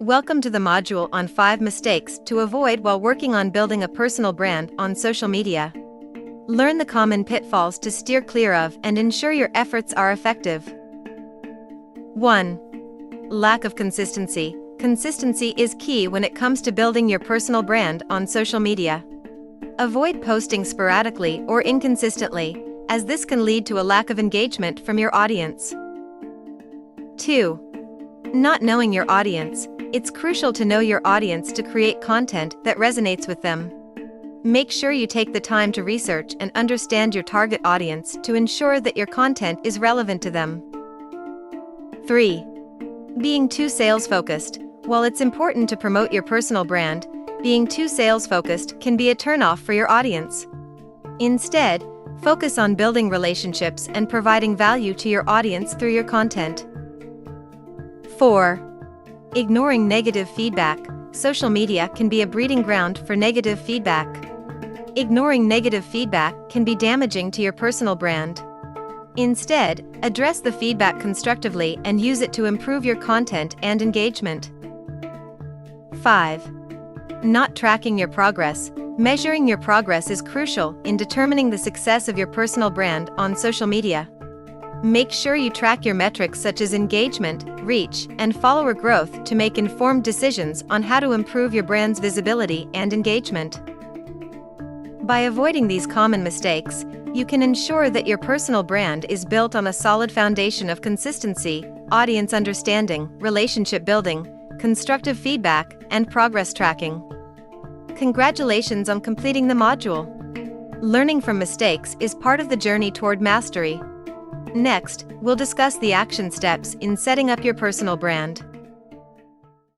Welcome to the module on 5 mistakes to avoid while working on building a personal brand on social media. Learn the common pitfalls to steer clear of and ensure your efforts are effective. 1. Lack of consistency. Consistency is key when it comes to building your personal brand on social media. Avoid posting sporadically or inconsistently, as this can lead to a lack of engagement from your audience. 2. Not knowing your audience. It's crucial to know your audience to create content that resonates with them. Make sure you take the time to research and understand your target audience to ensure that your content is relevant to them. 3. Being too sales-focused. While it's important to promote your personal brand, being too sales-focused can be a turnoff for your audience. Instead, focus on building relationships and providing value to your audience through your content. 4. Ignoring negative feedback. Social media can be a breeding ground for negative feedback. Ignoring negative feedback can be damaging to your personal brand. Instead, address the feedback constructively and use it to improve your content and engagement. 5. Not tracking your progress. Measuring your progress is crucial in determining the success of your personal brand on social media. Make sure you track your metrics such as engagement, reach, and follower growth to make informed decisions on how to improve your brand's visibility and engagement. By avoiding these common mistakes, you can ensure that your personal brand is built on a solid foundation of consistency, audience understanding, relationship building, constructive feedback, and progress tracking. Congratulations on completing the module. Learning from mistakes is part of the journey toward mastery. Next, we'll discuss the action steps in setting up your personal brand.